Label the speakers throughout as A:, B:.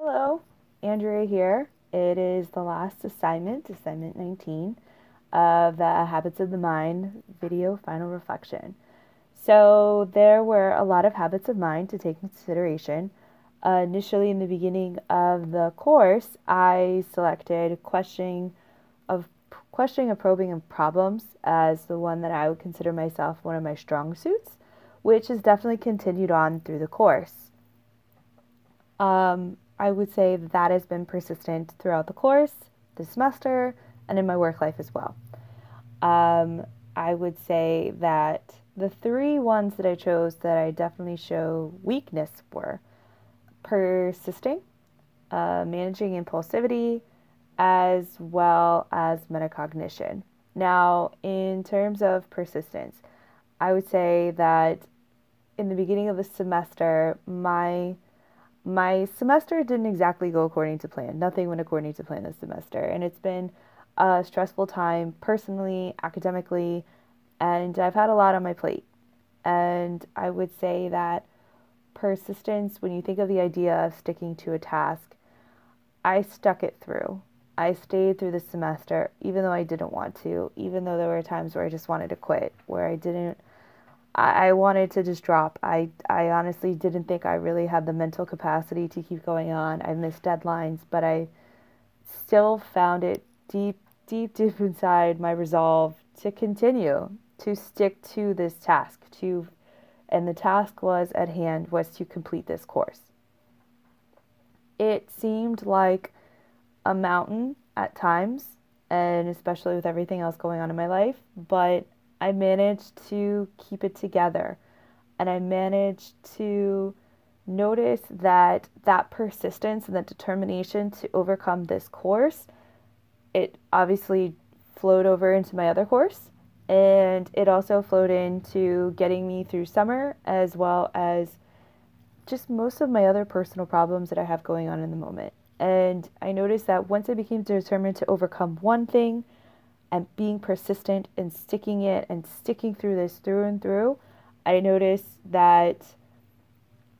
A: Hello, Andrea here. It is the last assignment, assignment 19, of the Habits of the Mind video final reflection. So, there were a lot of habits of mind to take into consideration. Initially, in the beginning of the course, I selected questioning of probing of problems as the one that I would consider myself one of my strong suits, which has definitely continued on through the course. I would say that has been persistent throughout the course, the semester, and in my work life as well. I would say that the three ones that I chose that I definitely show weakness were persisting, managing impulsivity, as well as metacognition. Now, in terms of persistence, I would say that in the beginning of the semester, my semester didn't exactly go according to plan. Nothing went according to plan this semester, and it's been a stressful time personally, academically, and I've had a lot on my plate. And I would say that persistence, when you think of the idea of sticking to a task, I stuck it through. I stayed through the semester, even though I didn't want to, even though there were times where I just wanted to quit, where I wanted to just drop. I honestly didn't think I really had the mental capacity to keep going on. I missed deadlines, but I still found it deep inside my resolve to continue, to stick to this task, and the task was at hand was to complete this course. It seemed like a mountain at times, and especially with everything else going on in my life, but I managed to keep it together, and I managed to notice that persistence and that determination to overcome this course, it obviously flowed over into my other course, and it also flowed into getting me through summer, as well as just most of my other personal problems that I have going on in the moment. And I noticed that once I became determined to overcome one thing and being persistent and sticking through this through and through, I noticed that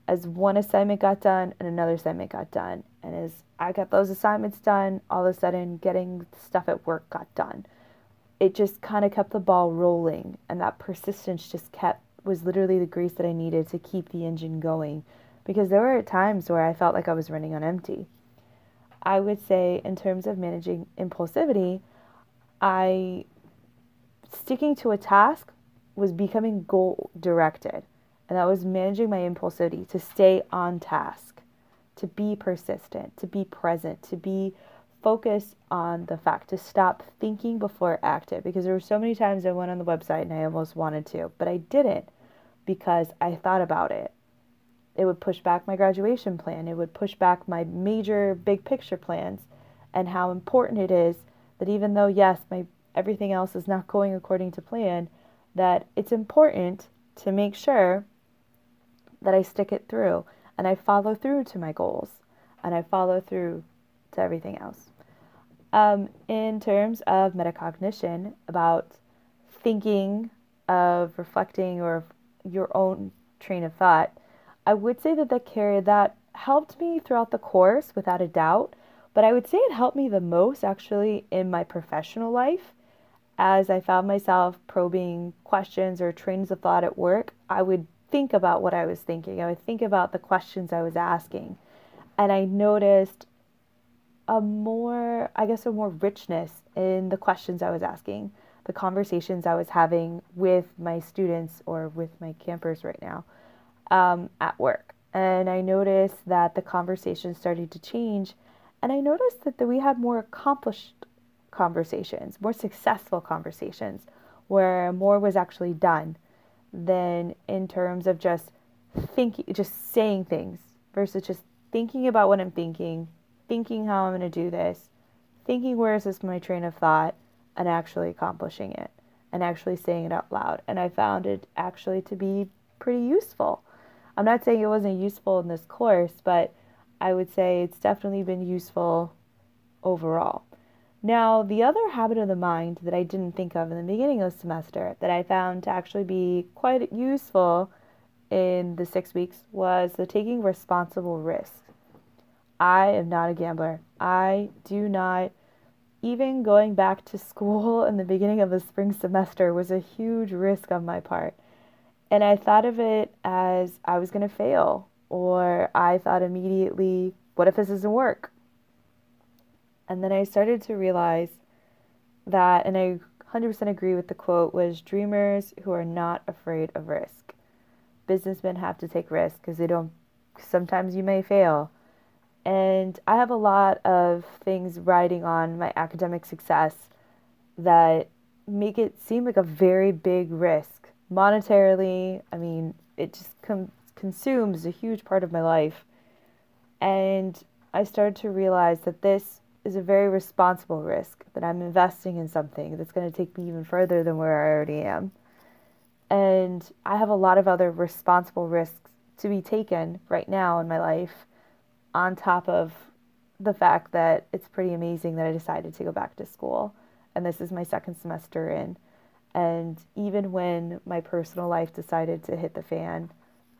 A: as one assignment got done and another assignment got done, and as I got those assignments done, all of a sudden getting stuff at work got done. It just kind of kept the ball rolling, and that persistence was literally the grease that I needed to keep the engine going, because there were times where I felt like I was running on empty. I would say, in terms of managing impulsivity, I sticking to a task was becoming goal directed, and that was managing my impulsivity to stay on task, to be persistent, to be present, to be focused on the fact, to stop thinking before acting, because there were so many times I went on the website and I almost wanted to, but I didn't, because I thought about it. It would push back my graduation plan. It would push back my major big picture plans, and how important it is that even though, yes, my everything else is not going according to plan, that it's important to make sure that I stick it through and I follow through to my goals and I follow through to everything else. In terms of metacognition, about thinking, of reflecting, or your own train of thought, I would say that helped me throughout the course without a doubt, but I would say it helped me the most actually in my professional life. As I found myself probing questions or trains of thought at work, I would think about what I was thinking. I would think about the questions I was asking. And I noticed a more richness in the questions I was asking, the conversations I was having with my students or with my campers right now at work. And I noticed that the conversation started to change. And I noticed that we had more accomplished conversations, more successful conversations, where more was actually done than in terms of just saying things versus just thinking about what I'm thinking how I'm going to do this, thinking where is this my train of thought, and actually accomplishing it and actually saying it out loud. And I found it actually to be pretty useful. I'm not saying it wasn't useful in this course, but I would say it's definitely been useful overall. Now, the other habit of the mind that I didn't think of in the beginning of the semester that I found to actually be quite useful in the 6 weeks was the taking responsible risks. I am not a gambler. I do not, even going back to school in the beginning of the spring semester was a huge risk on my part. And I thought of it as I was going to fail, or I thought immediately, what if this doesn't work? And then I started to realize that, and I 100% agree with the quote, was dreamers who are not afraid of risk. Businessmen have to take risks because they don't, sometimes you may fail. And I have a lot of things riding on my academic success that make it seem like a very big risk. Monetarily, I mean, it just consumes a huge part of my life. And I started to realize that this is a very responsible risk, that I'm investing in something that's going to take me even further than where I already am. And I have a lot of other responsible risks to be taken right now in my life, on top of the fact that it's pretty amazing that I decided to go back to school. And this is my second semester in. And even when my personal life decided to hit the fan,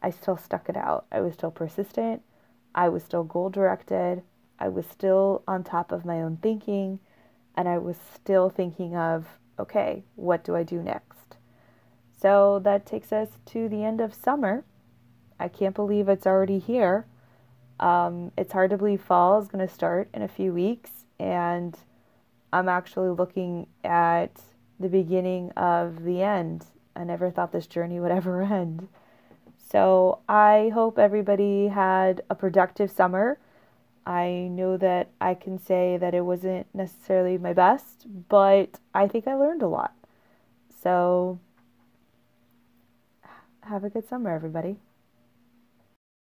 A: I still stuck it out. I was still persistent. I was still goal directed. I was still on top of my own thinking. And I was still thinking of, okay, what do I do next? So that takes us to the end of summer. I can't believe it's already here. It's hard to believe fall is going to start in a few weeks, and I'm actually looking at the beginning of the end. I never thought this journey would ever end. So I hope everybody had a productive summer. I know that I can say that it wasn't necessarily my best, but I think I learned a lot. So have a good summer, everybody.